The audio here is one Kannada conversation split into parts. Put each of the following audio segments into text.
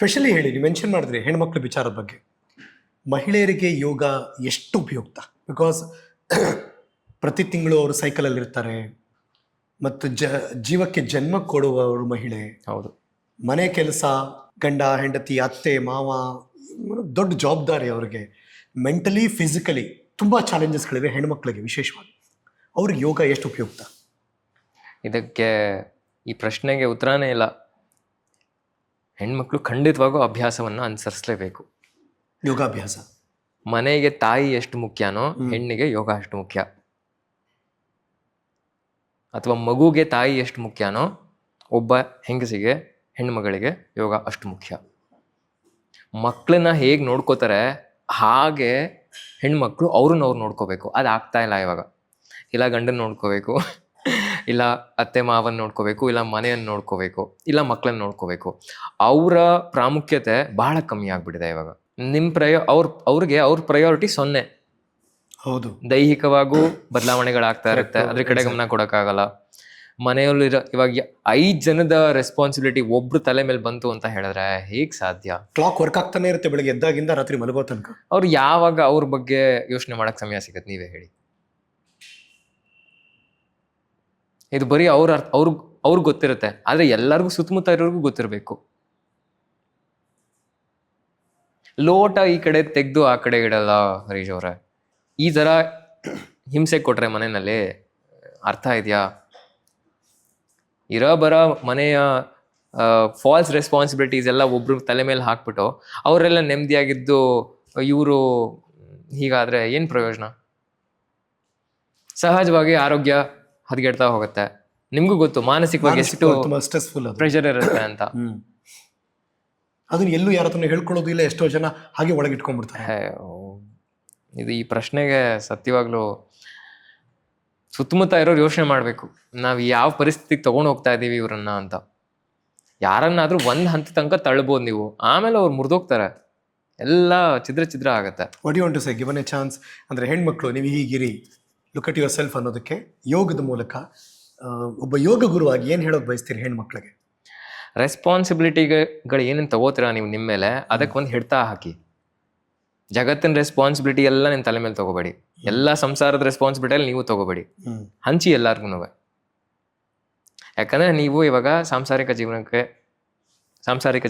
ಸ್ಪೆಷಲಿ ಹೇಳಿ, ನೀವು ಮೆನ್ಷನ್ ಮಾಡಿದ್ರಿ ಹೆಣ್ಮಕ್ಳ ವಿಚಾರದ ಬಗ್ಗೆ. ಮಹಿಳೆಯರಿಗೆ ಯೋಗ ಎಷ್ಟು ಉಪಯುಕ್ತ? ಬಿಕಾಸ್ ಪ್ರತಿ ತಿಂಗಳು ಅವರು ಸೈಕಲಲ್ಲಿ ಇರ್ತಾರೆ ಮತ್ತು ಜೀವಕ್ಕೆ ಜನ್ಮ ಕೊಡುವವರು ಮಹಿಳೆ. ಹೌದು. ಮನೆ ಕೆಲಸ, ಗಂಡ ಹೆಂಡತಿ, ಅತ್ತೆ ಮಾವ, ದೊಡ್ಡ ಜವಾಬ್ದಾರಿ ಅವರಿಗೆ. ಮೆಂಟಲಿ ಫಿಸಿಕಲಿ ತುಂಬ ಚಾಲೆಂಜಸ್ಗಳಿವೆ ಹೆಣ್ಮಕ್ಳಿಗೆ ವಿಶೇಷವಾಗಿ. ಅವ್ರಿಗೆ ಯೋಗ ಎಷ್ಟು ಉಪಯುಕ್ತ? ಇದಕ್ಕೆ ಈ ಪ್ರಶ್ನೆಗೆ ಉತ್ತರನೇ ಇಲ್ಲ. ಹೆಣ್ಮಕ್ಳು ಖಂಡಿತವಾಗೂ ಅಭ್ಯಾಸವನ್ನು ಅನುಸರಿಸಲೇಬೇಕು. ಯೋಗಾಭ್ಯಾಸ ಮನೆಗೆ ತಾಯಿ ಎಷ್ಟು ಮುಖ್ಯನೋ ಹೆಣ್ಣಿಗೆ ಯೋಗ ಅಷ್ಟು ಮುಖ್ಯ. ಅಥವಾ ಮಗುಗೆ ತಾಯಿ ಎಷ್ಟು ಮುಖ್ಯನೋ ಒಬ್ಬ ಹೆಂಗಸಿಗೆ, ಹೆಣ್ಮಗಳಿಗೆ ಯೋಗ ಅಷ್ಟು ಮುಖ್ಯ. ಮಕ್ಕಳನ್ನ ಹೇಗೆ ನೋಡ್ಕೋತಾರೆ ಹಾಗೆ ಹೆಣ್ಮಕ್ಳು ಅವ್ರು ನೋಡ್ಕೋಬೇಕು. ಅದು ಆಗ್ತಾ ಇಲ್ಲ ಇವಾಗ. ಇಲ್ಲ ಗಂಡನ ನೋಡ್ಕೋಬೇಕು, ಇಲ್ಲ ಅತ್ತೆ ಮಾವನ್ ನೋಡ್ಕೋಬೇಕು, ಇಲ್ಲ ಮನೆಯನ್ನು ನೋಡ್ಕೋಬೇಕು, ಇಲ್ಲ ಮಕ್ಕಳನ್ನ ನೋಡ್ಕೋಬೇಕು. ಅವರ ಪ್ರಾಮುಖ್ಯತೆ ಬಹಳ ಕಮ್ಮಿ ಆಗ್ಬಿಟ್ಟಿದೆ ಇವಾಗ. ಅವ್ರಿಗೆ ಅವ್ರ ಪ್ರಯಾರಿಟಿ 0. ಹೌದು. ದೈಹಿಕವಾಗೂ ಬದಲಾವಣೆಗಳಾಗ್ತಾ ಇರುತ್ತೆ, ಅದ್ರ ಕಡೆ ಗಮನ ಕೊಡೋಕ್ಕಾಗಲ್ಲ. ಮನೆಯಲ್ಲಿರೋ ಇವಾಗ 5 ಜನದ ರೆಸ್ಪಾನ್ಸಿಬಿಲಿಟಿ ಒಬ್ರು ತಲೆ ಮೇಲೆ ಬಂತು ಅಂತ ಹೇಳಿದ್ರೆ ಹೇಗ್ ಸಾಧ್ಯ? ಕ್ಲಾಕ್ ವರ್ಕ್ ಆಗ್ತಾನೆ ಇರುತ್ತೆ ಬೆಳಗ್ಗೆ ಎದ್ದಾಗಿಂದ ರಾತ್ರಿ ಮಲಗೋ ತನಕ. ಅವ್ರು ಯಾವಾಗ ಅವ್ರ ಬಗ್ಗೆ ಯೋಚನೆ ಮಾಡಕ್ ಸಮಯ ಸಿಗತ್ತೆ? ನೀವೇ ಹೇಳಿ. ಇದು ಬರೀ ಅವ್ರಿಗೆ ಗೊತ್ತಿರುತ್ತೆ, ಆದ್ರೆ ಎಲ್ಲರಿಗೂ ಸುತ್ತಮುತ್ತ ಇರೋರ್ಗೂ ಗೊತ್ತಿರಬೇಕು. ಲೋಟ ಈ ಕಡೆ ತೆಗ್ದು ಆ ಕಡೆ ಇಡಲ್ಲ ಹರೀಶ್ ಅವ್ರೆ. ಈ ತರ ಹಿಂಸೆ ಕೊಟ್ರೆ ಮನೆಯಲ್ಲಿ ಅರ್ಥ ಇದೆಯಾ? ಬರ ಮನೆಯ ಫಾಲ್ಸ್ ರೆಸ್ಪಾನ್ಸಿಬಿಲಿಟೀಸ್ ಎಲ್ಲ ಒಬ್ರು ತಲೆ ಮೇಲೆ ಹಾಕ್ಬಿಟ್ಟು ಅವರೆಲ್ಲ ನೆಮ್ಮದಿಯಾಗಿದ್ದು ಇವರು ಹೀಗಾದ್ರೆ ಏನ್ ಪ್ರಯೋಜನ? ಸಹಜವಾಗಿ ಆರೋಗ್ಯ ಹದಗೆಡ್ತಾ ಹೋಗುತ್ತೆ. ನಿಮ್ಗೂ ಗೊತ್ತು ಮಾನಸಿಕವಾಗಿ ಎಷ್ಟು ಸ್ಟ್ರೆಸ್ಫುಲ್ ಪ್ರೆಷರ್ ಇರುತ್ತೆ ಅಂತ. ಅದನ್ನ ಎಲ್ಲೂ ಯಾರ ಹತ್ರ ಹೇಳ್ಕೊಳ್ಳೋದು ಇಲ್ಲ. ಎಷ್ಟೋ ಜನ ಹಾಗೆ ಒಳಗಿಟ್ಕೊಂಡ್ಬಿಡ್ತಾರೆ. ಇದು ಈ ಪ್ರಶ್ನೆಗೆ ಸತ್ಯವಾಗ್ಲೂ ಸುತ್ತಮುತ್ತ ಇರೋರು ಯೋಚನೆ ಮಾಡ್ಬೇಕು, ನಾವ್ ಯಾವ ಪರಿಸ್ಥಿತಿಗೆ ತಗೊಂಡು ಹೋಗ್ತಾ ಇದೀವಿ ಇವ್ರನ್ನ ಅಂತ. ಯಾರನ್ನಾದ್ರೂ ಒಂದ್ ಹಂತ ತನಕ ತಳ್ಬೋದು ನೀವು, ಆಮೇಲೆ ಅವ್ರು ಮುರಿದೋಗ್ತಾರೆ, ಎಲ್ಲ ಛಿದ್ರ ಆಗತ್ತೆ. What you want to say? Given a chance ಅಂದ್ರೆ ಹೆಣ್ಮಕ್ಳು ನೀವು ಹೀಗಿರಿ, ಲುಕ್ ಅಟ್ ಯುವರ್ ಸೆಲ್ಫ್ ಅನ್ನೋದಕ್ಕೆ ಯೋಗದ ಮೂಲಕ ಒಬ್ಬ ಯೋಗ ಗುರುವಾಗಿ ಏನ್ ಹೇಳೋಕ್ ಬಯಸ್ತೀರಿ ಹೆಣ್ಮಕ್ಳಿಗೆ? ರೆಸ್ಪಾನ್ಸಿಬಿಲಿಟಿಗಳು ಏನೇನು ತಗೋತೀರಾ ನೀವು ನಿಮ್ಮ ಮೇಲೆ, ಅದಕ್ಕೆ ಒಂದು ಹಿಡ್ತಾ ಹಾಕಿ. ಜಗತ್ತಿನ ರೆಸ್ಪಾನ್ಸಿಬಿಲಿಟಿ ಎಲ್ಲ ನಿನ್ನ ತಲೆ ಮೇಲೆ ತಗೋಬೇಡಿ. ಎಲ್ಲ ಸಂಸಾರದ ರೆಸ್ಪಾನ್ಸಿಬಿಲಿಟಿ ನೀವು ತಗೋಬೇಡಿ, ಹಂಚಿ ಎಲ್ಲಾರ್ಗು. ಯಾಕಂದ್ರೆ ನೀವು ಇವಾಗ ಸಾಂಸಾರಿಕ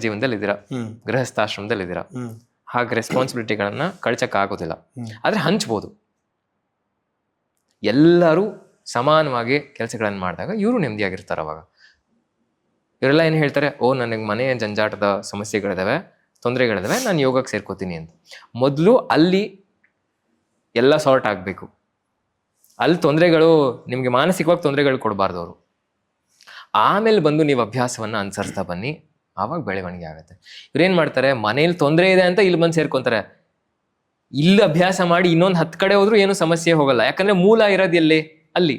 ಜೀವನದಲ್ಲಿ ಇದ್ದೀರಾ, ಗೃಹಸ್ಥಾಶ್ರಮದಲ್ಲಿ ಇದ್ದೀರಾ. ಹಾಗೆ ರೆಸ್ಪಾನ್ಸಿಬಿಲಿಟಿಗಳನ್ನ ಕಳ್ಚಕ್ ಆಗೋದಿಲ್ಲ, ಆದ್ರೆ ಹಂಚ್ಬೋದು. ಎಲ್ಲರೂ ಸಮಾನವಾಗಿ ಕೆಲಸಗಳನ್ನು ಮಾಡಿದಾಗ ಇವರು ನೆಮ್ಮದಿಯಾಗಿರ್ತಾರೆ. ಅವಾಗ ಇವರೆಲ್ಲ ಏನು ಹೇಳ್ತಾರೆ, ನನಗೆ ಮನೆಯ ಜಂಜಾಟದ ಸಮಸ್ಯೆಗಳಿದಾವೆ, ತೊಂದರೆಗಳಿದಾವೆ, ನಾನು ಯೋಗಕ್ಕೆ ಸೇರ್ಕೋತೀನಿ ಅಂತ. ಮೊದಲು ಅಲ್ಲಿ ಎಲ್ಲ ಸಾರ್ಟ್ ಆಗಬೇಕು. ಅಲ್ಲಿ ತೊಂದರೆಗಳು ನಿಮಗೆ ಮಾನಸಿಕವಾಗಿ ತೊಂದರೆಗಳು ಕೊಡಬಾರ್ದು ಅವರು. ಆಮೇಲೆ ಬಂದು ನೀವು ಅಭ್ಯಾಸವನ್ನು ಅನುಸರಿಸ್ತಾ ಬನ್ನಿ, ಆವಾಗ ಬೆಳವಣಿಗೆ ಆಗುತ್ತೆ. ಇವ್ರೇನು ಮಾಡ್ತಾರೆ, ಮನೇಲಿ ತೊಂದರೆ ಇದೆ ಅಂತ ಇಲ್ಲಿ ಬಂದು ಸೇರ್ಕೊಂತಾರೆ. ಇಲ್ಲಿ ಅಭ್ಯಾಸ ಮಾಡಿ ಇನ್ನೊಂದು 10 ಕಡೆ ಹೋದ್ರೂ ಏನು ಸಮಸ್ಯೆ ಹೋಗಲ್ಲ, ಯಾಕಂದ್ರೆ ಮೂಲ ಇರೋದು ಎಲ್ಲಿ? ಅಲ್ಲಿ.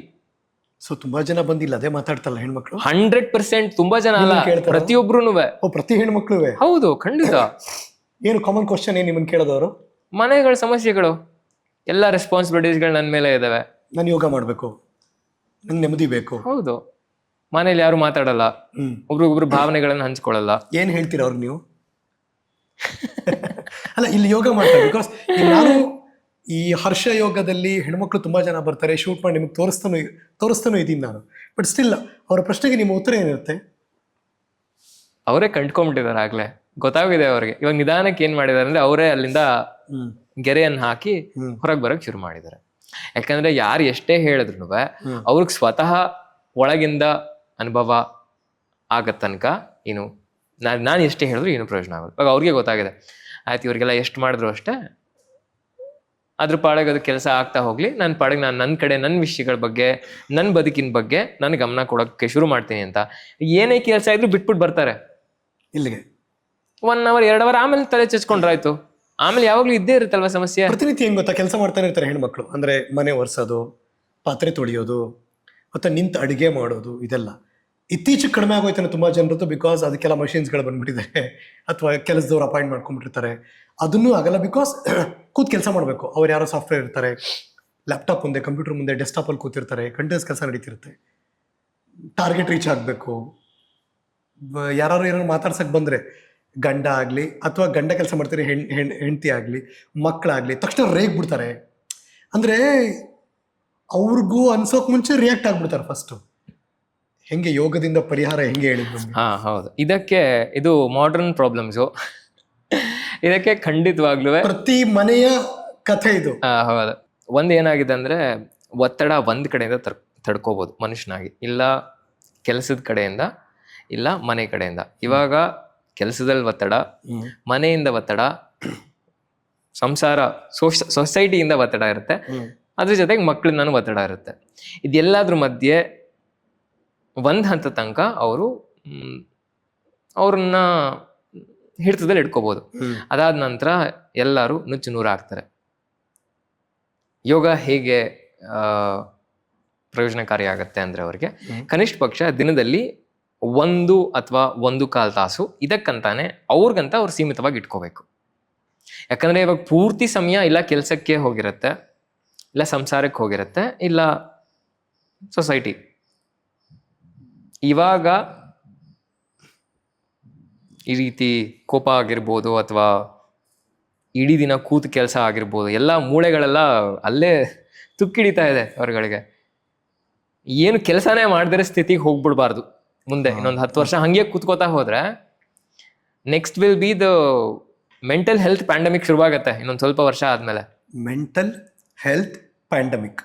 ಸೊ ತುಂಬಾ ಜನ ಬಂದಿಲ್ಲ ಅದೇ ಮಾತಾಡ್ತಾರಲ್ಲ ಹೆಣ್ಮಕ್ಳು. 100% ತುಂಬಾ ಜನ ಅಲ್ಲ, ಪ್ರತಿಯೊಬ್ರು. ಪ್ರತಿ ಹೆಣ್ಮಕ್ಳು? ಹೌದು, ಖಂಡಿತ. ಏನು ಕಾಮನ್ ಕ್ವಶನ್ ಏನು ನಿಮ್ಮನ್ನು ಕೇಳೋದವರು? ಮನೆಗಳ ಸಮಸ್ಯೆಗಳು, ಎಲ್ಲ ರೆಸ್ಪಾನ್ಸಿಬಿಲಿಟೀಸ್ಗಳು ನನ್ನ ಮೇಲೆ ಇದಾವೆ, ನಾನು ಯೋಗ ಮಾಡಬೇಕು, ನಂಗೆ ನೆಮ್ಮದಿ ಬೇಕು. ಹೌದು. ಮನೇಲಿ ಯಾರು ಮಾತಾಡಲ್ಲ, ಒಬ್ರಿಗೊಬ್ರು ಭಾವನೆಗಳನ್ನ ಹಂಚ್ಕೊಳ್ಳಲ್ಲ. ಏನ್ ಹೇಳ್ತೀರ ಅವ್ರಿಗೆ ನೀವು? ಅಲ್ಲ, ಇಲ್ಲಿ ಯೋಗ ಮಾಡ್ತಾರೆ. ಬಿಕಾಸ್ ನಾನು ಈ ಹರ್ಷ ಯೋಗದಲ್ಲಿ ಹೆಣ್ಮಕ್ಳು ತುಂಬಾ ಜನ ಬರ್ತಾರೆ, ಶೂಟ್ ಮಾಡಿ ನಿಮಗೆ ತೋರಿಸ್ತಾನು ಇದ್ದೀನಿ ನಾನು. ಬಟ್ ಸ್ಟಿಲ್ ಅವರ ಪ್ರಶ್ನೆಗೆ ನಿಮ್ಮ ಉತ್ತರ ಏನಿರುತ್ತೆ? ಅವರೇ ಕಂಡ್ಕೊಂಡ್ಬಿಟ್ಟಿದ್ದಾರೆ, ಆಗ್ಲೇ ಗೊತ್ತಾಗಿದೆ ಅವ್ರಿಗೆ. ಇವಾಗ ನಿಧಾನಕ್ಕೆ ಏನ್ ಮಾಡಿದಾರೆ ಅಂದ್ರೆ ಅವರೇ ಅಲ್ಲಿಂದ ಗೆರೆಯನ್ನು ಹಾಕಿ ಹೊರಗೆ ಬರಕ್ ಶುರು ಮಾಡಿದ್ದಾರೆ. ಯಾಕಂದ್ರೆ ಯಾರು ಎಷ್ಟೇ ಹೇಳಿದ್ರು ಅವ್ರಿಗೆ ಸ್ವತಃ ಒಳಗಿಂದ ಅನುಭವ ಆಗತ್ ತನಕ ಏನು ನಾನು ಎಷ್ಟೇ ಹೇಳಿದ್ರು ಏನು ಪ್ರಯೋಜನ ಆಗೋದು. ಇವಾಗ ಅವ್ರಿಗೆ ಗೊತ್ತಾಗಿದೆ, ಆಯ್ತು ಇವ್ರಿಗೆಲ್ಲ ಎಷ್ಟು ಮಾಡಿದ್ರು ಅಷ್ಟೇ, ಅದ್ರ ಪಾಡಿಗೆ ಅದು ಕೆಲಸ ಆಗ್ತಾ ಹೋಗ್ಲಿ, ನನ್ನ ಪಾಡಿಗೆ ನಾನು ನನ್ನ ಕಡೆ ನನ್ನ ವಿಷಯಗಳ ಬಗ್ಗೆ, ನನ್ನ ಬದುಕಿನ ಬಗ್ಗೆ ನಾನು ಗಮನ ಕೊಡೋಕ್ಕೆ ಶುರು ಮಾಡ್ತೀನಿ ಅಂತ. ಏನೇ ಕೆಲಸ ಇದ್ರು ಬಿಟ್ಬಿಟ್ಟು ಬರ್ತಾರೆ ಇಲ್ಲಿಗೆ. 1 ಅವರ್ 2 ಅವರ್ ಆಮೇಲೆ ತಲೆ ಚಚ್ಕೊಂಡ್ರಾಯ್ತು. ಆಮೇಲೆ ಯಾವಾಗ್ಲೂ ಇದ್ದೇ ಇರುತ್ತಲ್ವ ಸಮಸ್ಯೆ. ಪ್ರತಿನಿತ್ಯ ಏನ್ ಗೊತ್ತಾ, ಕೆಲಸ ಮಾಡ್ತಾನೆ ಇರ್ತಾರೆ ಹೆಣ್ಮಕ್ಳು. ಅಂದ್ರೆ ಮನೆ ಒರೆಸೋದು, ಪಾತ್ರೆ ತೊಳೆಯೋದು, ಮತ್ತೆ ನಿಂತು ಅಡುಗೆ ಮಾಡೋದು, ಇದೆಲ್ಲ ಇತ್ತೀಚೆಗೆ ಕಡಿಮೆ ಆಗೋಯ್ತಾನೆ ತುಂಬಾ ಜನರದ್ದು. ಬಿಕಾಸ್ ಅದಕ್ಕೆಲ್ಲ ಮಷಿನ್ಸ್ಗಳು ಬಂದ್ಬಿಟ್ಟಿದೆ, ಅಥವಾ ಕೆಲಸದವ್ರು ಅಪಾಯಿಂಟ್ ಮಾಡ್ಕೊಂಡ್ಬಿಟ್ಟಿರ್ತಾರೆ. ಅದನ್ನೂ ಆಗಲ್ಲ, ಬಿಕಾಸ್ ಕೂತ್ ಕೆಲಸ ಮಾಡಬೇಕು. ಅವ್ರು ಯಾರೋ ಸಾಫ್ಟ್ವೇರ್ ಇರ್ತಾರೆ, ಲ್ಯಾಪ್ಟಾಪ್ ಮುಂದೆ, ಕಂಪ್ಯೂಟರ್ ಮುಂದೆ, ಡೆಸ್ಕ್ಟಾಪಲ್ಲಿ ಕೂತಿರ್ತಾರೆ, ಕಂಟಿನ್ಯೂಸ್ ಕೆಲಸ ನಡೀತಿರುತ್ತೆ. ಟಾರ್ಗೆಟ್ ರೀಚ್ ಆಗಬೇಕು. ಯಾರು ಏನಾರು ಮಾತಾಡ್ಸಕ್ಕೆ ಬಂದರೆ ಗಂಡ ಆಗಲಿ ಅಥವಾ ಗಂಡ ಕೆಲಸ ಮಾಡ್ತಾರೆ ಹೆಂಡತಿ ಆಗಲಿ ಮಕ್ಕಳಾಗಲಿ ತಕ್ಷಣ ರೇಗ್ ಬಿಡ್ತಾರೆ. ಅಂದರೆ ಅವ್ರಿಗೂ ಅನ್ಸೋಕ್ ಮುಂಚೆ ರಿಯಾಕ್ಟ್ ಆಗ್ಬಿಡ್ತಾರೆ ಫಸ್ಟು. ಹೆಂಗೆ ಯೋಗದಿಂದ ಪರಿಹಾರ ಹೆಂಗೆ ಹೇಳಿದ್ರು? ಹಾ ಹೌದು, ಇದಕ್ಕೆ ಇದು ಮಾಡರ್ನ್ ಪ್ರಾಬ್ಲಮ್ಸು. ಇದಕ್ಕೆ ಖಂಡಿತವಾಗ್ಲೂ ಪ್ರತಿ ಮನೆಯ ಕಥೆ ಇದು. ಹೌದು. ಒಂದ್ ಏನಾಗಿದೆ ಅಂದ್ರೆ ಒತ್ತಡ ಒಂದ್ ಕಡೆಯಿಂದ ತಡ್ಕೋಬಹುದು ಮನುಷ್ಯನಾಗಿ, ಇಲ್ಲ ಕೆಲಸದ ಕಡೆಯಿಂದ, ಇಲ್ಲ ಮನೆ ಕಡೆಯಿಂದ. ಇವಾಗ ಕೆಲಸದಲ್ಲಿ ಒತ್ತಡ, ಮನೆಯಿಂದ ಒತ್ತಡ, ಸಂಸಾರ ಸೊಸೈಟಿಯಿಂದ ಒತ್ತಡ ಇರುತ್ತೆ, ಅದ್ರ ಜೊತೆಗೆ ಮಕ್ಕಳಿಂದನೂ ಒತ್ತಡ ಇರುತ್ತೆ. ಇದೆಲ್ಲದ್ರ ಮಧ್ಯೆ ಒಂದ್ ಹಂತ ತನಕ ಅವ್ರನ್ನ ಹಿಡಿತದಲ್ಲಿ ಇಟ್ಕೋಬಹುದು. ಅದಾದ ನಂತರ ಎಲ್ಲರೂ ನುಚ್ಚು ನೂರು ಆಗ್ತಾರೆ. ಯೋಗ ಹೇಗೆ ಪ್ರಯೋಜನಕಾರಿ ಆಗತ್ತೆ ಅಂದ್ರೆ ಅವ್ರಿಗೆ ಕನಿಷ್ಠ ಪಕ್ಷ ದಿನದಲ್ಲಿ 1 ಅಥವಾ 1.25 ತಾಸು ಇದಕ್ಕಂತಾನೆ ಅವ್ರಿಗಂತ ಅವ್ರು ಸೀಮಿತವಾಗಿ ಇಟ್ಕೋಬೇಕು. ಯಾಕಂದ್ರೆ ಇವಾಗ ಪೂರ್ತಿ ಸಮಯ ಇಲ್ಲ ಕೆಲ್ಸಕ್ಕೆ ಹೋಗಿರತ್ತೆ, ಇಲ್ಲ ಸಂಸಾರಕ್ಕೆ ಹೋಗಿರತ್ತೆ, ಇಲ್ಲ ಸೊಸೈಟಿ. ಇವಾಗ ಈ ರೀತಿ ಕೋಪ ಆಗಿರ್ಬೋದು ಅಥವಾ ಇಡೀ ದಿನ ಕೂತು ಕೆಲಸ ಆಗಿರ್ಬೋದು, ಎಲ್ಲ ಮೂಳೆಗಳೆಲ್ಲ ಅಲ್ಲೇ ತುಕ್ಕಿಡಿತಾ ಇದೆ ಅವ್ರಗಳಿಗೆ. ಏನು ಕೆಲಸನೇ ಮಾಡಿದ್ರೆ ಸ್ಥಿತಿಗೆ ಹೋಗ್ಬಿಡ್ಬಾರ್ದು. ಮುಂದೆ ಇನ್ನೊಂದು 10 ವರ್ಷ ಹಂಗೆ ಕೂತ್ಕೋತಾ ಹೋದ್ರೆ next will be the mental health pandemic ಶುರುವಾಗತ್ತೆ ಇನ್ನೊಂದು ಸ್ವಲ್ಪ ವರ್ಷ ಆದ್ಮೇಲೆ. ಮೆಂಟಲ್ ಹೆಲ್ತ್ ಪ್ಯಾಂಡಮಿಕ್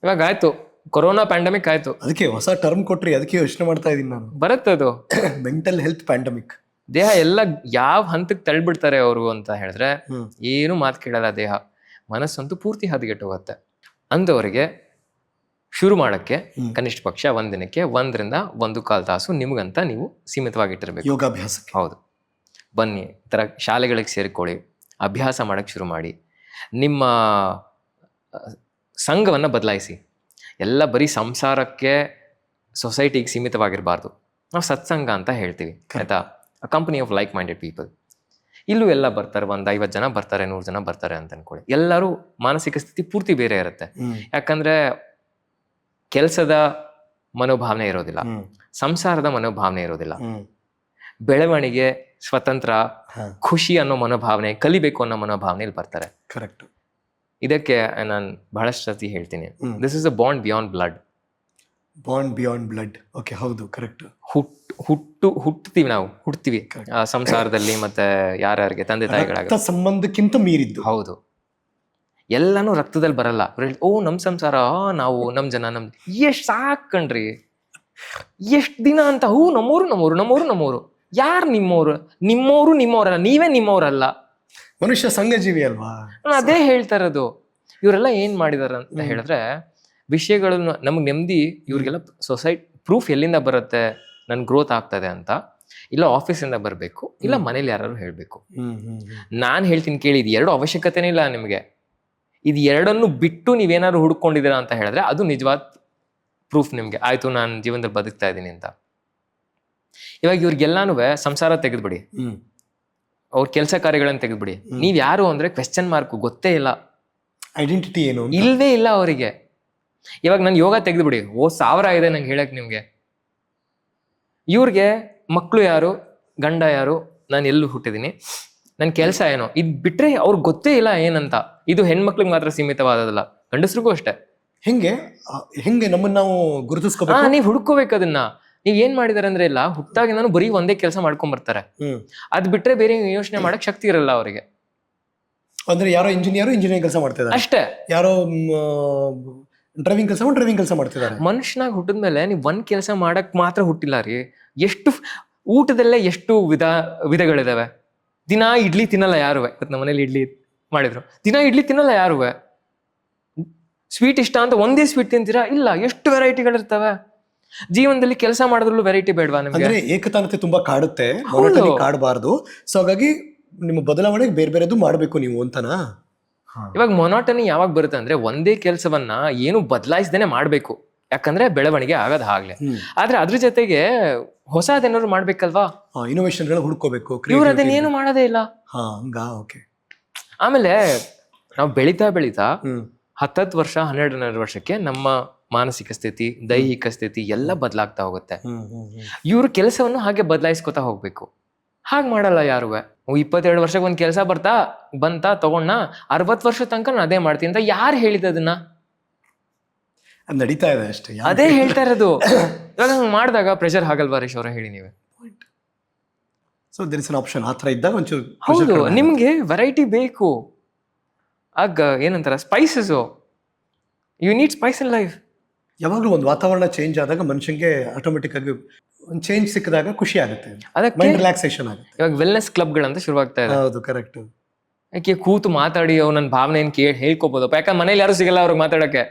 ಇವಾಗ ಆಯ್ತು, ಕೊರೋನಾ ಪ್ಯಾಂಡಮಿಕ್ ಆಯ್ತು, ಅದಕ್ಕೆ ಹೊಸ ಟರ್ಮ್ ಕೊಟ್ರಿ, ಅದಕ್ಕೆ ಯೋಚನೆ ಮಾಡ್ತಾ ಇದೀನಿ ನಾನು. ಬರುತ್ತೆ ಅದು ಮೆಂಟಲ್ ಹೆಲ್ತ್ ಪ್ಯಾಂಡಮಿಕ್. ದೇಹ ಎಲ್ಲ ಯಾವ ಹಂತಕ್ಕೆ ತಳ್ಬಿಡ್ತಾರೆ ಅವರು ಅಂತ ಹೇಳಿದ್ರೆ ಏನು ಮಾತು ಕೇಳಲ್ಲ ದೇಹ, ಮನಸ್ಸಂತೂ ಪೂರ್ತಿ ಹದಗೆಟ್ಟು ಹೋಗುತ್ತೆ. ಅಂದವರಿಗೆ ಶುರು ಮಾಡಕ್ಕೆ ಕನಿಷ್ಠ ಪಕ್ಷ ಒಂದಿನಕ್ಕೆ 1 ರಿಂದ 1.25 ತಾಸು ನಿಮ್ಗಂತ ನೀವು ಸೀಮಿತವಾಗಿಟ್ಟಿರ್ಬೇಕು ಯೋಗಾಭ್ಯಾಸಕ್ಕೆ. ಹೌದು, ಬನ್ನಿ ತರ ಶಾಲೆಗಳಿಗೆ ಸೇರಿಕೊಳ್ಳಿ, ಅಭ್ಯಾಸ ಮಾಡಕ್ಕೆ ಶುರು ಮಾಡಿ. ನಿಮ್ಮ ಸಂಘವನ್ನ ಬದಲಾಯಿಸಿ. ಎಲ್ಲ ಬರೀ ಸಂಸಾರಕ್ಕೆ ಸೊಸೈಟಿಗೆ ಸೀಮಿತವಾಗಿರಬಾರ್ದು. ನಾವು ಸತ್ಸಂಗ ಅಂತ ಹೇಳ್ತೀವಿ, ಆಯ್ತಾ? ಅ company of like minded people. ಇಲ್ಲೂ ಎಲ್ಲ ಬರ್ತಾರೆ, 50 ಜನ ಬರ್ತಾರೆ, 100 ಜನ ಬರ್ತಾರೆ ಅಂತ ಅನ್ಕೊಳ್ಳಿ. ಎಲ್ಲರೂ ಮಾನಸಿಕ ಸ್ಥಿತಿ ಪೂರ್ತಿ ಬೇರೆ ಇರುತ್ತೆ. ಯಾಕಂದ್ರೆ ಕೆಲಸದ ಮನೋಭಾವನೆ ಇರೋದಿಲ್ಲ, ಸಂಸಾರದ ಮನೋಭಾವನೆ ಇರೋದಿಲ್ಲ, ಬೆಳವಣಿಗೆ, ಸ್ವತಂತ್ರ, ಖುಷಿ ಅನ್ನೋ ಮನೋಭಾವನೆ, ಕಲಿಬೇಕು ಅನ್ನೋ ಮನೋಭಾವನೆ ಇಲ್ಲಿ ಬರ್ತಾರೆ. ಕರೆಕ್ಟ್. ಇದಕ್ಕೆ ನಾನು ಬಹಳಷ್ಟು ಸತಿ ಹೇಳ್ತೀನಿ, this is a bond beyond blood. Bond beyond blood. Okay, ಹೌದು, ಕರೆಕ್ಟ್. ಹುಟ್ತೀವಿ ಸಂಸಾರದಲ್ಲಿ, ಮತ್ತೆ ಯಾರ್ಯಾರಿಗೆ ತಂದೆ ತಾಯಿಗಳಾಗ ಸಂಬಂಧಕ್ಕಿಂತ ಮೀರಿದ್ದು. ಹೌದು, ಎಲ್ಲಾನು ರಕ್ತದಲ್ಲಿ ಬರಲ್ಲ. ಓ ನಮ್ ಸಂಸಾರ, ನಾವು ನಮ್ ಜನ, ಎಷ್ಟ್ ಸಾಕಣ್ರಿ, ಎಷ್ಟ್ ದಿನ ಅಂತ. ನಮ್ಮೋರು ಯಾರು ನಿಮ್ಮೋರಲ್ಲ, ನೀವೇ ನಿಮ್ಮವ್ರಲ್ಲ. ಮನುಷ್ಯ ಸಂಘಜೀವಿ ಅಲ್ವಾ? ನಾನು ಅದೇ ಹೇಳ್ತಾ ಇರೋದು. ಇವರೆಲ್ಲ ಏನ್ ಮಾಡಿದಾರ ಅಂತ ಹೇಳಿದ್ರೆ, ವಿಷಯಗಳನ್ನು ನಮ್ಗೆ ನೆಮ್ಮದಿ. ಇವ್ರಿಗೆಲ್ಲ ಪ್ರೂಫ್ ಎಲ್ಲಿಂದ ಬರುತ್ತೆ ನನ್ ಗ್ರೋತ್ ಆಗ್ತದೆ ಅಂತ? ಇಲ್ಲ ಆಫೀಸಿಂದ ಬರಬೇಕು, ಇಲ್ಲ ಮನೇಲಿ ಯಾರು ಹೇಳ್ಬೇಕು. ನಾನ್ ಹೇಳ್ತೀನಿ ಕೇಳಿ, ಇದು 2 ಅವಶ್ಯಕತೆನೇ ಇಲ್ಲ ನಿಮ್ಗೆ. ಇದು 2 ಬಿಟ್ಟು ನೀವೇನಾದ್ರು ಹುಡ್ಕೊಂಡಿದ್ದೀರಾ ಅಂತ ಹೇಳಿದ್ರೆ ಅದು ನಿಜವಾದ ಪ್ರೂಫ್ ನಿಮ್ಗೆ. ಆಯ್ತು, ನಾನು ಜೀವನದಲ್ಲಿ ಬದುಕ್ತಾ ಇದ್ದೀನಿ ಅಂತ. ಇವಾಗ ಇವ್ರಿಗೆಲ್ಲಾನು ಸಂಸಾರ ತೆಗೆದ್ಬಿಡಿ, ಅವ್ರ ಕೆಲಸ ಕಾರ್ಯಗಳನ್ನ ತೆಗೆದ್ಬಿಡಿ. ನೀವ್ ಯಾರು ಅಂದ್ರೆ ಕ್ವೆಶ್ಚನ್ ಮಾರ್ಕ್, ಗೊತ್ತೇ ಇಲ್ಲ. ಐಡೆಂಟಿಟಿ ಏನು ಇಲ್ವೇ ಇಲ್ಲ ಅವರಿಗೆ. ಇವಾಗ ನಾನು ಯೋಗ ತೆಗೆದ್ಬಿಡಿ, 1000 ಇದೆ ನಂಗೆ ಹೇಳಕ್ ನಿಮ್ಗೆ. ಇವ್ರಿಗೆ ಮಕ್ಕಳು ಯಾರು, ಗಂಡ ಯಾರು, ನಾನು ಎಲ್ಲೂ ಹುಟ್ಟಿದೀನಿ, ನನ್ನ ಕೆಲಸ ಏನೋ, ಇದ್ ಬಿಟ್ರೆ ಅವ್ರಿಗೆ ಗೊತ್ತೇ ಇಲ್ಲ ಏನಂತ. ಇದು ಹೆಣ್ಮಕ್ಳಿಗೆ ಮಾತ್ರ ಸೀಮಿತವಾದದಲ್ಲ, ಗಂಡಸ್ರಿಗೂ ಅಷ್ಟೇ. ಹೆಂಗೆ ನಮ್ಮನ್ನ ನಾವು ಗುರುತಿಸ್ಕೋಬೇಕು? ನೀವ್ ಹುಡ್ಕೋಬೇಕು ಅದನ್ನ. ನೀವ್ ಏನ್ ಮಾಡಿದಾರೆ ಅಂದ್ರೆ ಇಲ್ಲ, ಹುಟ್ಟಾಗಿ ನಾನು ಬರೀ ಒಂದೇ ಕೆಲಸ ಮಾಡ್ಕೊಂಡ್ ಬರ್ತಾರೆ. ಅದ್ ಬಿಟ್ರೆ ಬೇರೆ ಯೋಚನೆ ಮಾಡಕ್ ಶಕ್ತಿ ಇರಲ್ಲ ಅವರಿಗೆ. ಅಂದ್ರೆ ಯಾರೋ ಇಂಜಿನಿಯರಿಂಗ್ ಕೆಲಸ ಮಾಡ್ತಿದ್ದಾರೆ ಅಷ್ಟೇ, ಯಾರೋ ಡ್ರೈವಿಂಗ್ ಕೆಲಸ ಮಾಡ್ತಿದ್ದಾರೆ. ಮನುಷ್ಯನಾಗ ಹುಟ್ಟಿದ್ಮೇಲೆ ನೀವ್ ಒಂದ್ ಕೆಲಸ ಮಾಡಕ್ ಮಾತ್ರ ಹುಟ್ಟಿಲ್ಲ ರೀ. ಎಷ್ಟು ಊಟದಲ್ಲೇ ಎಷ್ಟು ವಿಧಗಳಿದಾವೆ. ದಿನ ಇಡ್ಲಿ ತಿನ್ನಲ್ಲ ಯಾರುವೆ. ನಮ್ಮ ಮನೇಲಿ ಇಡ್ಲಿ ಮಾಡಿದ್ರು, ದಿನ ಇಡ್ಲಿ ತಿನ್ನಲ್ಲ ಯಾರುವೆ. ಸ್ವೀಟ್ ಇಷ್ಟ ಅಂತ ಒಂದೇ ಸ್ವೀಟ್ ತಿಂತೀರಾ? ಇಲ್ಲ, ಎಷ್ಟು ವೆರೈಟಿಗಳಿರ್ತವೆ. ಜೀವನದಲ್ಲಿ ಕೆಲಸ ಮಾಡಿದ್ರಲ್ಲೂ ವೆರೈಟಿ ಬೇಡವಾ ನಿಮ್ಗೆ? ಏಕತಾನತೆ ತುಂಬಾ ಕಾಡುತ್ತೆ, ಕಾಡಬಾರ್ದು. ಸೊ ಹಾಗಾಗಿ ನಿಮ್ಮ ಬದಲಾವಣೆಗೆ ಬೇರೆ ಬೇರೆದು ಮಾಡ್ಬೇಕು ನೀವು ಅಂತನಾ? ಇವಾಗ ಮೊನಾಟನಿ ಯಾವಾಗ ಬರುತ್ತೆ ಅಂದ್ರೆ, ಒಂದೇ ಕೆಲಸವನ್ನ ಏನು ಬದಲಾಯಿಸದೇನೆ ಮಾಡ್ಬೇಕು. ಯಾಕಂದ್ರೆ ಬೆಳವಣಿಗೆ ಆಗದ ಆಗ್ಲೇ. ಆದ್ರೆ ಅದ್ರ ಜೊತೆಗೆ ಹೊಸದೇನಾದ್ರು ಮಾಡ್ಬೇಕಲ್ವಾ? ಇನೋವೇಷನ್ ಹುಡ್ಕೋಬೇಕು. ಇವ್ರು ಅದನ್ನೇನು ಮಾಡೋದೇ ಇಲ್ಲ. ಆಮೇಲೆ ನಾವು ಬೆಳೀತಾ 10 ವರ್ಷ 12 ವರ್ಷಕ್ಕೆ ನಮ್ಮ ಮಾನಸಿಕ ಸ್ಥಿತಿ, ದೈಹಿಕ ಸ್ಥಿತಿ ಎಲ್ಲ ಬದಲಾಗ್ತಾ ಹೋಗುತ್ತೆ. ಇವ್ರ ಕೆಲಸವನ್ನು ಹಾಗೆ ಬದಲಾಯಿಸ್ಕೊತಾ ಹೋಗ್ಬೇಕು. ಹಾಗೆ ಮಾಡಲ್ಲ ಯಾರುವೆ. 22 ವರ್ಷಕ್ಕೆ ಒಂದು ಕೆಲಸ ಬಂತ ತಗೊಂಡ 60 ವರ್ಷ ತನಕ ನಾನು ಅದೇ ಮಾಡ್ತೀನಿ ಅಂತ ಯಾರು ಹೇಳಿದ ಅದನ್ನ? ಅದು ನಡೀತಾ ಇದೆ ಅಷ್ಟೇ. ಅದೇ ಹೇಳ್ತಾ ಇರೋದು. ಇವಾಗ ಹಂಗೆ ಮಾಡಿದಾಗ ಪ್ರೆಷರ್ ಆಗಲ್ವಾ ಹರೀಶ್ ಅವರ, ಹೇಳಿ ನೀವೇ. So there is an option. ಆ ಥರ ಇದ್ದಾಗ ಒಂಚೂರು ಹೌದು, ನಿಮ್ಗೆ ವೆರೈಟಿ ಬೇಕು. ಆಗ ಏನಂತಾರ, spices. You need spice in life. ಯಾವಾಗಲೂ ಒಂದು ವಾತಾವರಣ ಚೇಂಜ್ ಆದಾಗ ಮನುಷ್ಯಂಗೆ ಆಟೋಮೆಟಿಕ್ ಆಗಿ ಒಂದು ಚೇಂಜ್ ಸಿಕ್ಕಿದಾಗ ಖುಷಿ ಆಗುತ್ತೆ, ಅದಕ್ಕೆ ಮೈಂಡ್ ರಿಲ್ಯಾಕ್ಸೇಷನ್ ಆಗುತ್ತೆ. ಇವಾಗ ವೆಲ್ನೆಸ್ ಕ್ಲಬ್ಗಳಂತ ಶುರುವಾಗ್ತಾ ಇದೆ. ಹೌದು, ಕರೆಕ್ಟ್. ಯಾಕೆ ಕೂತು ಮಾತಾಡಿ ಅವ್ ನನ್ನ ಭಾವನೆ ಏನ್ ಹೇಳ್ಕೊಬೋದಪ್ಪ. ಯಾಕಂದ್ರೆ ಮನೇಲಿ ಯಾರು ಸಿಗಲ್ಲ ಅವ್ರಿಗೆ ಮಾತಾಡಕ್ಕೆ.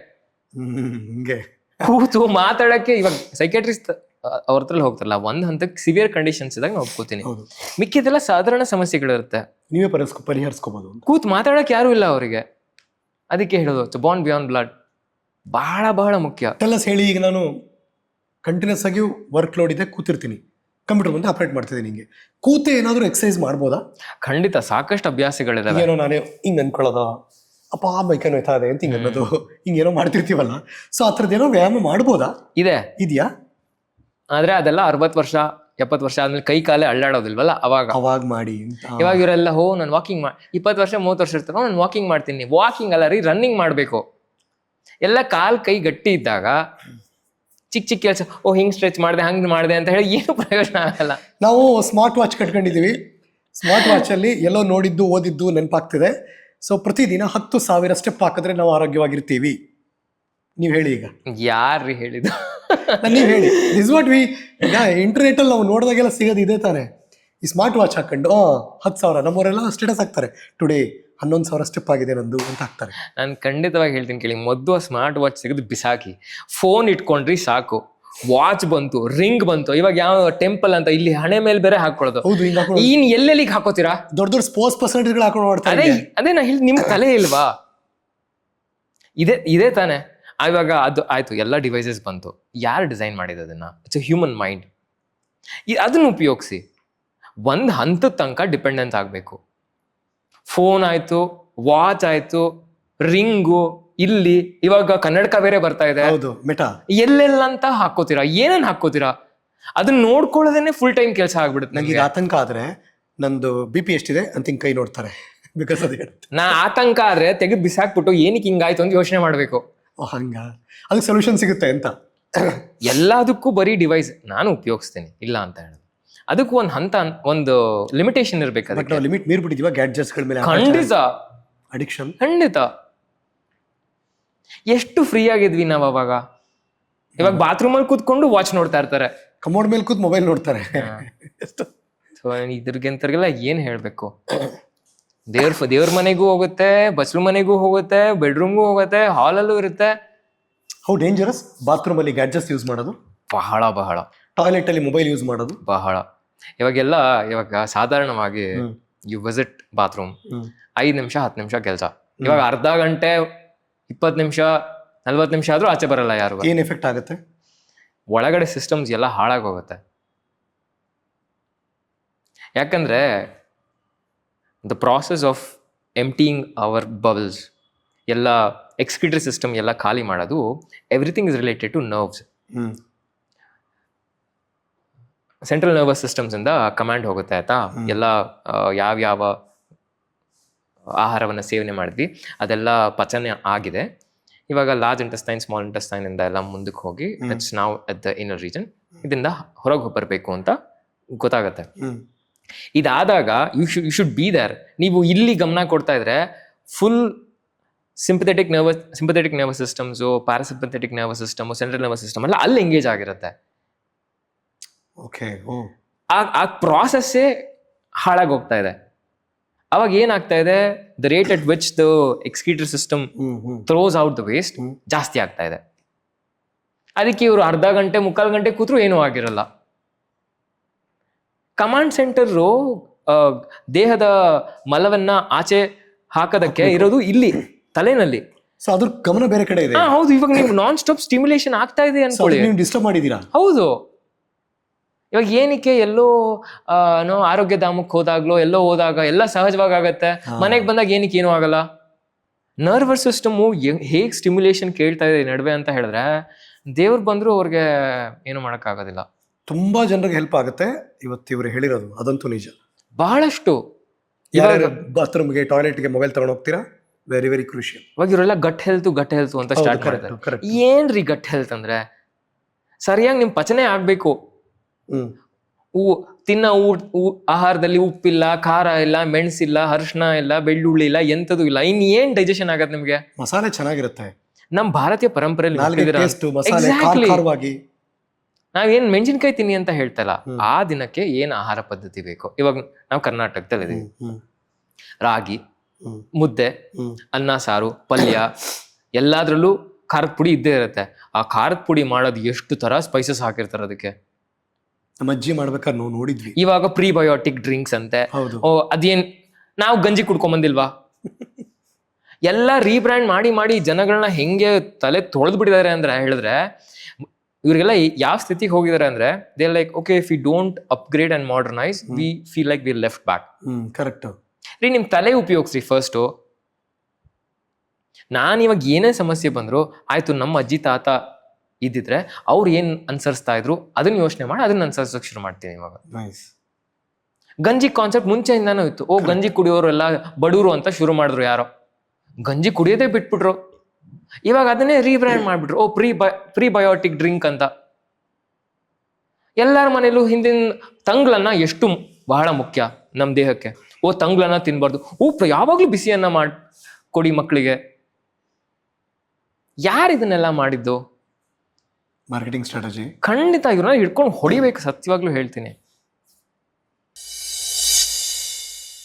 ಹಿಂಗೆ ಕೂತು ಮಾತಾಡಕ್ಕೆ ಇವಾಗ ಸೈಕ್ಯಾಟ್ರಿಸ್ಟ್ ಅವ್ರ ಹತ್ರ ಹೋಗ್ತಾರಲ್ಲ, ಒಂದ್ ಹಂತಕ್ಕೆ ಸಿವಿಯರ್ ಕಂಡೀಷನ್ಸ್ ಇದ್ದಾಗ ನಾನು ಒಪ್ಕೋತೀನಿ. ಮಿಕ್ಕಿದೆಲ್ಲ ಸಾಧಾರಣ ಸಮಸ್ಯೆಗಳಿರುತ್ತೆ, ನೀವೇ ಪರಿಹರಿಸ್ಕೋಬಹುದು. ಕೂತ್ ಮಾತಾಡಕ್ ಯಾರು ಇಲ್ಲ ಅವರಿಗೆ. ಅದಕ್ಕೆ ಹೇಳೋದು ಬಾಂಡ್ ಬಿಯಾಂಡ್ ಬ್ಲಡ್ ಬಹಳ ಬಹಳ ಮುಖ್ಯ. ಟೆಲ್ಲಸ್ ಹೇಳಿ. ಈಗ ನಾನು ಕಂಟಿನ್ಯೂಸ್ ಆಗಿ ವರ್ಕ್ ಲೋಡ್ ಇದೆ, ಕೂತಿರ್ತೀನಿ, ಕಂಪ್ಯೂಟರ್ ಮುಂದೆ ಆಪರೇಟ್ ಮಾಡ್ತಿದ್ದೀನಿ. ಹಿಂಗೆ ಕೂತೆ ಏನಾದರೂ ಎಕ್ಸಸೈಸ್ ಮಾಡ್ಬೋದಾ? ಖಂಡಿತ, ಸಾಕಷ್ಟು ಅಭ್ಯಾಸಗಳಿದಾವೆ. ಏನೋ ನಾನೇ ಹಿಂಗೆ ಅನ್ಕೊಳ್ಳೋದು, ಅಪ್ಪ ಬೈಕೇನೋ ಹೋಯ್ತಾ ಇದೆ ಅಂತ ಹಿಂಗೆ ಅನ್ನೋದು, ಹಿಂಗೇನೋ ಮಾಡ್ತಿರ್ತೀವಲ್ಲ. ಸೊ ಆ ಥರದ್ದೇನೋ ವ್ಯಾಯಾಮ ಮಾಡ್ಬೋದಾ? ಇದೆಯಾ? ಆದ್ರೆ ಅದೆಲ್ಲ 60 ವರ್ಷ 70 ವರ್ಷ ಆದ್ಮೇಲೆ ಕೈ ಕಾಲೇ ಅಳ್ಳಾಡೋದಿಲ್ವಲ್ಲ, ಅವಾಗ ಮಾಡಿ. ಇವಾಗ ಇವರೆಲ್ಲ ನಾನು ವಾಕಿಂಗ್ 20 ವರ್ಷ 30 ವರ್ಷ ಇರ್ತಾರ, ನಾನು ವಾಕಿಂಗ್ ಮಾಡ್ತೀನಿ. ವಾಕಿಂಗ್ ಅಲ್ಲ ರೀ, ರನ್ನಿಂಗ್ ಮಾಡ್ಬೇಕು. ಎಲ್ಲ ಕಾಲ್ ಕೈ ಗಟ್ಟಿ ಇದ್ದಾಗ ಚಿಕ್ಕ ಚಿಕ್ಕ ಕೆಲಸ ಹಿಂಗ್ ಸ್ಟ್ರೆಚ್ ಮಾಡಿದೆ ಹಂಗ್ ಮಾಡಿದೆ ಅಂತ ಹೇಳಿ ಏನು ಪ್ರಯೋಜನ ಆಗಲ್ಲ. ನಾವು ಸ್ಮಾರ್ಟ್ ವಾಚ್ ಕಟ್ಕೊಂಡಿದೀವಿ. ಸ್ಮಾರ್ಟ್ ವಾಚ್ ಅಲ್ಲಿ ಎಲ್ಲೋ ನೋಡಿದ್ದು ಓದಿದ್ದು ನೆನಪಾಗ್ತಿದೆ. ಸೊ ಪ್ರತಿದಿನ 10,000 ಸ್ಟೆಪ್ ಹಾಕಿದ್ರೆ ನಾವು ಆರೋಗ್ಯವಾಗಿರ್ತೀವಿ. ನೀವ್ ಹೇಳಿ. ಈಗ ಯಾರ್ರಿ ಹೇಳಿದ್ದು? ನೀವ್ ಹೇಳಿ. ದಿಸ್ ವಾಟ್ ವಿ ಈಗ ಇಂಟರ್ನೆಟ್ ಅಲ್ಲಿ ನಾವು ನೋಡಿದಾಗೆಲ್ಲ ಸಿಗೋದು ಇದೆ ತಾನೆ. ಈ ಸ್ಮಾರ್ಟ್ ವಾಚ್ ಹಾಕೊಂಡು 10,000 ನಮ್ಮವರೆಲ್ಲ ಸ್ಟೇಟಸ್ ಹಾಕ್ತಾರೆ, ಟುಡೇ 11,000 ಸ್ಟೆಪ್ ಆಗಿದೆ ನಂದು ಅಂತ ಹಾಕ್ತಾರೆ. ನಾನು ಖಂಡಿತವಾಗಿ ಹೇಳ್ತೀನಿ ಕೇಳಿ. ಮೊದಲು ಸ್ಮಾರ್ಟ್ ವಾಚ್ ಸಿಗೋದು ಬಿಸಾಕಿ, ಫೋನ್ ಇಟ್ಕೊಂಡ್ರಿ ಸಾಕು. ವಾಚ್ ಬಂತು, ರಿಂಗ್ ಬಂತು, ಇವಾಗ ಯಾವ ಟೆಂಪಲ್ ಅಂತ ಇಲ್ಲಿ ಹಣೆ ಮೇಲೆ ಬೇರೆ ಹಾಕೊಳ್ಳೋದು. ಇನ್ ಎಲ್ಲೆಲ್ಲಿಗೆ ಹಾಕೋತೀರಾ? ದೊಡ್ಡ ದೊಡ್ಡ ಸ್ಪೋರ್ಟ್ಸ್ ಪರ್ಸೆಂಟೇಜ್ಗಳು ಹಾಕೊಂಡು ಮಾಡ್ತಾರೆ. ಅದೇ ನಾ ಹೇಳಿ, ನಿಮ್ ತಲೆ ಇಲ್ವಾ? ಇದೇ ತಾನೆ. ಇವಾಗ ಅದು ಆಯ್ತು, ಎಲ್ಲ ಡಿವೈಸಸ್ ಬಂತು. ಯಾರು ಡಿಸೈನ್ ಮಾಡಿದ ಅದನ್ನ? It's A human mind. ಅದನ್ನ ಉಪಯೋಗಿಸಿ. ಒಂದ್ ಹಂತದ ತನಕ ಡಿಪೆಂಡೆನ್ಸ್ ಆಗ್ಬೇಕು. ಫೋನ್ ಆಯ್ತು, ವಾಚ್ ಆಯ್ತು, ರಿಂಗು, ಇಲ್ಲಿ ಇವಾಗ ಕನ್ನಡಕ ಬೇರೆ ಬರ್ತಾ ಇದೆ. ಎಲ್ಲೆಲ್ಲ ಅಂತ ಹಾಕೋತೀರಾ? ಏನೇನ್ ಹಾಕೋತೀರಾ? ಅದನ್ನ ನೋಡ್ಕೊಳ್ಳೋದೇನೆ ಫುಲ್ ಟೈಮ್ ಕೆಲಸ ಆಗ್ಬಿಡುತ್ತೆ. ನಂಗೆ ಆತಂಕ ಆದ್ರೆ ನಂದು BP ಎಷ್ಟಿದೆ ಅಂತ ಕೈ ನೋಡ್ತಾರೆ. ಬಿಕಾಸ್ ನಾ ಆತಂಕ ಆದ್ರೆ ತೆಗೆದು ಬಿಸಾಕ್ಬಿಟ್ಟು ಏನಕ್ಕೆ ಹಿಂಗಾಯ್ತು ಅಂತ ಯೋಚನೆ ಮಾಡ್ಬೇಕು. ಹಂಗ ಅದಕ್ಕೆ ಸೊಲ್ಯೂಷನ್ ಸಿಗುತ್ತೆ ಅಂತ. ಎಲ್ಲದಕ್ಕೂ ಬರೀ ಡಿವೈಸ್ ನಾನು ಉಪಯೋಗಿಸ್ತೀನಿ ಇಲ್ಲ ಅಂತ ಹೇಳೋದು. ಅದಕ್ಕೂ ಒಂದು ಹಂತ, ಒಂದು ಲಿಮಿಟೇಷನ್ ಇರ್ಬೇಕು. ಲಿಮಿಟ್ ಮೀರ್ಬಿಟ್ಟಿದೀವ ಗ್ಯಾಡ್ಜೆಟ್ಸ್ಗಳ ಮೇಲೆ. ಖಂಡಿತ ಅಡಿಕ್ಷನ್. ಖಂಡಿತ. ಎಷ್ಟು ಫ್ರೀ ಆಗಿದ್ವಿ ನಾವ್ ಅವಾಗ. ಇವಾಗ ಬಾತ್ರೂಮ್ ಅಲ್ಲಿ ಕೂತ್ಕೊಂಡು ವಾಚ್ ನೋಡ್ತಾ ಇರ್ತಾರೆ, ಕಮೋಡ್ ಮೇಲೆ ಕೂತ್ ಮೊಬೈಲ್ ನೋಡ್ತಾರೆ. ಇದ್ರಿಗೆಂತರ್ಗೆಲ್ಲ ಏನ್ ಹೇಳ್ಬೇಕು? ದೇವ್ರ ಮನೆಗೂ ಹೋಗುತ್ತೆ, ಬಸ್ರು ಮನೆಗೂ ಹೋಗುತ್ತೆ, ಬೆಡ್ರೂಮ್ಗೂ ಹೋಗುತ್ತೆ, ಹಾಲಲ್ಲೂ ಇರುತ್ತೆ. ಹೌ ಡೇಂಜರಸ್ ಬಾತ್ರೂಮ್ ಅಲ್ಲಿ ಗ್ಯಾಡ್ಜೆಟ್ಸ್ ಯೂಸ್ ಮಾಡೋದು. ಬಹಳ ಬಹಳ. ಟಾಯ್ಲೆಟ್ ಅಲ್ಲಿ ಮೊಬೈಲ್ ಯೂಸ್ ಮಾಡೋದು ಬಹಳ. ಇವಾಗ ಸಾಧಾರಣವಾಗಿ ಯು ವಿಸಿಟ್ ಬಾತ್ರೂಮ್, 5 ನಿಮಿಷ 10 ನಿಮಿಷ ಕೆಲಸ. ಇವಾಗ ಅರ್ಧ ಗಂಟೆ 20 ನಿಮಿಷ 40 ನಿಮಿಷ ಆದ್ರೂ ಆಚೆ ಬರಲ್ಲ ಯಾರು. ಏನ್ ಎಫೆಕ್ಟ್ ಆಗುತ್ತೆ? ಒಳಗಡೆ ಸಿಸ್ಟಮ್ಸ್ ಎಲ್ಲ ಹಾಳಾಗೋಗುತ್ತೆ. ಯಾಕಂದ್ರೆ the process of emptying our bubbles, ಎಲ್ಲ ಎಕ್ಸ್ಕ್ರೀಟರಿ ಸಿಸ್ಟಮ್ ಎಲ್ಲ ಖಾಲಿ ಮಾಡೋದು, everything is related to nerves. Central nervous systems ಇಂದ ಕಮಾಂಡ್ ಹೋಗುತ್ತೆ ಆಯ್ತಾ. ಎಲ್ಲ ಯಾವ್ಯಾವ ಆಹಾರವನ್ನು ಸೇವನೆ ಮಾಡಿದ್ವಿ ಅದೆಲ್ಲ ಪಚನ ಆಗಿದೆ. ಇವಾಗ ಲಾರ್ಜ್ ಇಂಟೆಸ್ಟೈನ್, ಸ್ಮಾಲ್ ಇಂಟೆಸ್ಟೈನ್ ಇಂದ ಎಲ್ಲ ಮುಂದಕ್ಕೆ ಹೋಗಿ ಇಟ್ಸ್ ನಾವ್ ಅಟ್ ದ ಇನ್ನರ್ ರೀಜನ್. ಇದರಿಂದ ಹೊರಗೆ ಬರಬೇಕು ಅಂತ ಗೊತ್ತಾಗತ್ತೆ. ಇದಾದಾಗ ಯು ಶುಡ್ ಬಿ ದೇರ್. ನೀವು ಇಲ್ಲಿ ಗಮನ ಕೊಡ್ತಾ ಇದ್ರೆ full sympathetic nervous systems, parasympathetic nervous system, central nervous system ಎಲ್ಲ ಅಲ್ಲಿ ಎಂಗೇಜ್ ಆಗಿರುತ್ತೆ. ಆ ಪ್ರಾಸೆಸ್ಸೇ ಹಾಳಾಗಿ ಹೋಗ್ತಾ ಇದೆ. ಅವಾಗ ಏನಾಗ್ತಾ ಇದೆ, the rate at which the excretory system throws out the waste ಜಾಸ್ತಿ ಆಗ್ತಾ ಇದೆ. ಅದಕ್ಕೆ ಇವರು ಅರ್ಧ ಗಂಟೆ 3/4 ಗಂಟೆ ಕೂತ್ರು ಏನೂ ಆಗಿರಲ್ಲ. ಕಮಾಂಡ್ ಸೆಂಟರು ದೇಹದ ಮಲವನ್ನ ಆಚೆ ಹಾಕೋದಕ್ಕೆ ಇರೋದು ಇಲ್ಲಿ ತಲೆನಲ್ಲಿ. ಸೊ ಅದ್ರ ಗಮನ ಬೇರೆ ಕಡೆ ಇದೆ. ಹೌದು. ಇವಾಗ ನೀವು ನಾನ್ ಸ್ಟಾಪ್ ಸ್ಟಿಮ್ಯುಲೇಷನ್ ಆಗ್ತಾ ಇದೆ ಅನ್ಕೊಳ್ಳಿ. ನೀವು ಡಿಸ್ಟರ್ಬ್ ಮಾಡಿದೀರಾ. ಹೌದು. ಇವಾಗ ಏನಕ್ಕೆ ಎಲ್ಲೋ ಆರೋಗ್ಯ ಧಾಮಕ್ಕೆ ಹೋದಾಗ್ಲೋ ಎಲ್ಲೋ ಹೋದಾಗ ಎಲ್ಲ ಸಹಜವಾಗಿ ಆಗತ್ತೆ, ಮನೆಗೆ ಬಂದಾಗ ಏನಕ್ಕೆ ಏನೂ ಆಗಲ್ಲ. ನರ್ವಸ್ ಸಿಸ್ಟಮ್ ಹೇಗ್ ಸ್ಟಿಮ್ಯುಲೇಷನ್ ಕೇಳ್ತಾ ಇದೆ ನಡುವೆ ಅಂತ ಹೇಳಿದ್ರೆ ದೇವ್ರು ಬಂದ್ರು ಅವ್ರಿಗೆ ಏನು ಮಾಡಕ್ ಆಗೋದಿಲ್ಲ. ತುಂಬಾ ಜನರಿಗೆ ಹೆಲ್ಪ್ ಆಗುತ್ತೆ ಇವತ್ತು ಇವ್ರು ಹೇಳಿರೋದು, ಅದಂತೂ ನಿಜ. ಬಹಳಷ್ಟು. ಯಾರ್ಯಾರು ಬಾತ್ರೂಮ್ಗೆ ಟಾಯ್ಲೆಟ್ಗೆ ಮೊಬೈಲ್ ತಗೊಂಡು ಹೋಗ್ತೀರಾ? Very very crucial. ಇವಾಗ ಇವರೆಲ್ಲ ಗಟ್ ಹೆಲ್ತ್ ಅಂತ ಸ್ಟಾರ್ಟ್ ಮಾಡಿದ್ದಾರೆ. ಏನ್ರಿ ಗಟ್ ಹೆಲ್ತ್ ಅಂದ್ರೆ ಸರಿಯಾಗಿ ನಿಮ್ ಪಚನೆ ಆಗ್ಬೇಕು. ತಿನ್ನ ಆಹಾರದಲ್ಲಿ ಉಪ್ಪಿಲ್ಲ, ಖಾರ ಇಲ್ಲ, ಮೆಣಸಿಲ್ಲ, ಅರಿಶಿನ ಇಲ್ಲ, ಬೆಳ್ಳುಳ್ಳಿ ಇಲ್ಲ, ಎಂತದು ಇಲ್ಲ. ಏನ್ ಡೈಜೆಷನ್ ಆಗತ್ತೆ ನಿಮ್ಗೆ? ಮಸಾಲೆ ಚೆನ್ನಾಗಿರುತ್ತೆ. ನಮ್ ಭಾರತೀಯ ಪರಂಪರೆಯಲ್ಲಿ ನಾವೇನ್ ಮೆಣಸಿನ್ಕಾಯಿ ತಿನ್ನಿ ಅಂತ ಹೇಳ್ತಲ್ಲ, ಆ ದಿನಕ್ಕೆ ಏನ್ ಆಹಾರ ಪದ್ಧತಿ ಬೇಕು. ಇವಾಗ ನಾವು ಕರ್ನಾಟಕದಲ್ಲಿ ಇದೀವಿ. ರಾಗಿ ಮುದ್ದೆ, ಅನ್ನ ಸಾರು, ಪಲ್ಯ, ಎಲ್ಲಾದ್ರಲ್ಲೂ ಖಾರದ ಪುಡಿ ಇದ್ದೇ ಇರುತ್ತೆ. ಆ ಖಾರದ ಪುಡಿ ಮಾಡೋದು ಎಷ್ಟು ತರ ಸ್ಪೈಸಸ್ ಹಾಕಿರ್ತಾರೆ ಅದಕ್ಕೆ. ನಮ್ಮ ಅಜ್ಜಿ ಮಾಡ್ಬೇಕಾದ್ರೆ ನಾವು ನೋಡಿದ್ವಿ. ಇವಾಗ ಪ್ರೀಬಯೋಟಿಕ್ ಡ್ರಿಂಕ್ಸ್ ಅಂತೆ. ಓ ಅದೇನ್ ನಾವು ಗಂಜಿ ಕುಡ್ಕೊಂಡ್ ಬಂದಿಲ್ವಾ? ಎಲ್ಲ ರೀಬ್ರ್ಯಾಂಡ್ ಮಾಡಿ ಮಾಡಿ ಜನಗಳನ್ನ ಹೆಂಗೆ ತಲೆ ತೊಳೆದ್ ಬಿಟ್ಟಿದ್ದಾರೆ ಅಂದ್ರೆ ಹೇಳಿದ್ರೆ, ಇವ್ರಿಗೆಲ್ಲ ಯಾವ ಸ್ಥಿತಿಗೆ ಹೋಗಿದ್ದಾರೆ ಅಂದ್ರೆ they like okay if you don't upgrade and modernise we feel like we left back. Correct ರೀ, ನಿಮ್ ತಲೆ ಉಪಯೋಗಿಸ್ರಿ ಫಸ್ಟು. ನಾನು ಇವಾಗ ಏನೇ ಸಮಸ್ಯೆ ಬಂದ್ರು ಆಯ್ತು, ನಮ್ಮ ಅಜ್ಜಿ ತಾತ ಇದ್ದಿದ್ರೆ ಅವ್ರು ಏನ್ ಅನ್ಸರಿಸ್ತಾ ಇದ್ರು ಅದನ್ನ ಯೋಚನೆ ಮಾಡಿ ಅದನ್ನ ಅನ್ಸರ್ಸಕ್ ಶುರು ಮಾಡ್ತೀನಿ. ಇವಾಗ ಗಂಜಿ ಕಾನ್ಸೆಪ್ಟ್ ಮುಂಚೆಯಿಂದಾನು ಇತ್ತು. ಓ ಗಂಜಿ ಕುಡಿಯೋರು ಎಲ್ಲ ಬಡವರು ಅಂತ ಶುರು ಮಾಡಿದ್ರು. ಯಾರೋ ಗಂಜಿ ಕುಡಿಯೋದೇ ಬಿಟ್ಬಿಟ್ರು. ಇವಾಗ ಅದನ್ನೇ ರೀಬ್ರ್ಯಾಂಡ್ ಮಾಡ್ಬಿಟ್ರು. ಓ ಪ್ರೀಬಯೋಟಿಕ್ ಡ್ರಿಂಕ್ ಅಂತ. ಎಲ್ಲರ ಮನೇಲೂ ಹಿಂದಿನ ತಂಗ್ಳನ್ನ ಎಷ್ಟು ಬಹಳ ಮುಖ್ಯ ನಮ್ ದೇಹಕ್ಕೆ. ಓ ತಂಗ್ಳನ್ನ ತಿನ್ಬಾರ್ದು, ಯಾವಾಗ್ಲೂ ಬಿಸಿಯನ್ನ ಕೊಡಿ ಮಕ್ಕಳಿಗೆ. ಯಾರು ಇದನ್ನೆಲ್ಲ ಮಾಡಿದ್ದು? Marketing strategy. ಖಂಡಿತ ಇವ್ರನ್ನ ಹಿಡ್ಕೊಂಡು ಹೊಡಿಬೇಕು, ಸತ್ಯವಾಗ್ಲೂ ಹೇಳ್ತೀನಿ.